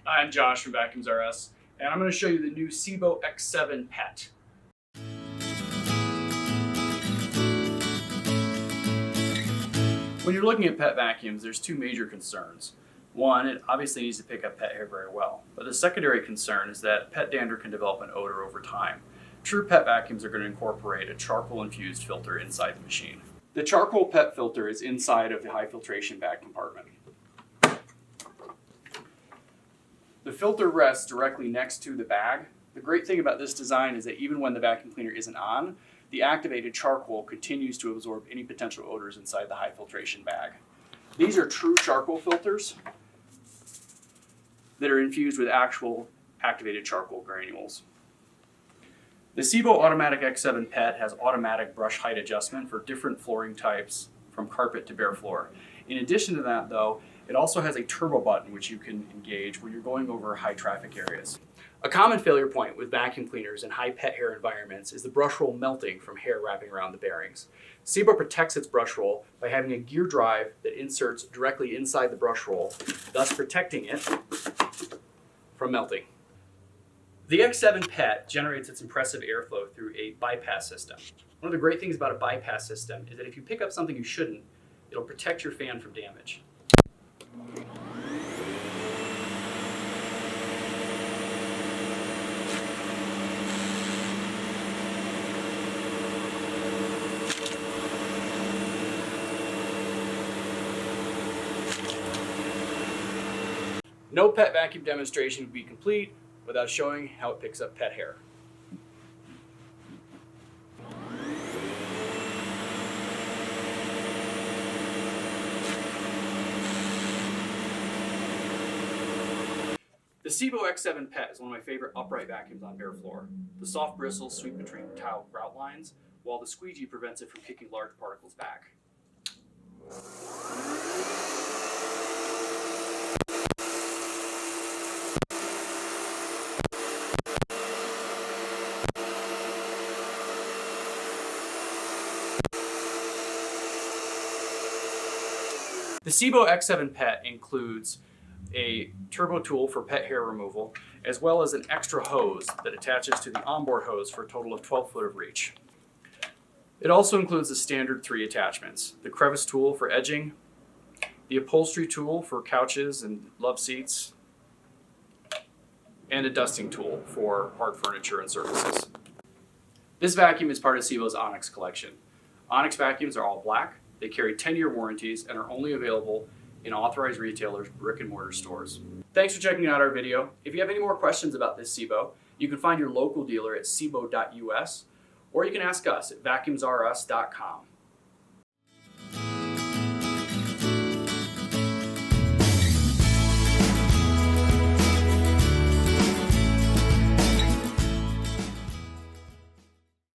I'm Josh from Vacuums R Us, and I'm going to show you the new SEBO X7 Pet. When you're looking at pet vacuums, there's two major concerns. One, it obviously needs to pick up pet hair very well, but the secondary concern is that pet dander can develop an odor over time. True pet vacuums are going to incorporate a charcoal-infused filter inside the machine. The charcoal pet filter is inside of the high filtration bag compartment. The filter rests directly next to the bag. The great thing about this design is that even when the vacuum cleaner isn't on, the activated charcoal continues to absorb any potential odors inside the high filtration bag. These are true charcoal filters that are infused with actual activated charcoal granules. The SEBO Automatic X7 Pet has automatic brush height adjustment for different flooring types from carpet to bare floor. In addition to that though, it also has a turbo button which you can engage when you're going over high traffic areas. A common failure point with vacuum cleaners in high pet hair environments is the brush roll melting from hair wrapping around the bearings. SEBO protects its brush roll by having a gear drive that inserts directly inside the brush roll, thus protecting it from melting. The X7 Pet generates its impressive airflow through a bypass system. One of the great things about a bypass system is that if you pick up something you shouldn't, it'll protect your fan from damage. No pet vacuum demonstration would be complete without showing how it picks up pet hair. The SEBO X7 Pet is one of my favorite upright vacuums on bare floor. The soft bristles sweep between tile grout lines, while the squeegee prevents it from kicking large particles back. The SEBO X7 Pet includes a turbo tool for pet hair removal, as well as an extra hose that attaches to the onboard hose for a total of 12 foot of reach. It also includes the standard 3 attachments: the crevice tool for edging, the upholstery tool for couches and love seats, and a dusting tool for hard furniture and surfaces. This vacuum is part of SEBO's Onyx collection. Onyx vacuums are all black. They carry 10-year warranties and are only available in authorized retailers' brick and mortar stores. Thanks for checking out our video. If you have any more questions about this SEBO, you can find your local dealer at sebo.us, or you can ask us at vacuumsrus.com.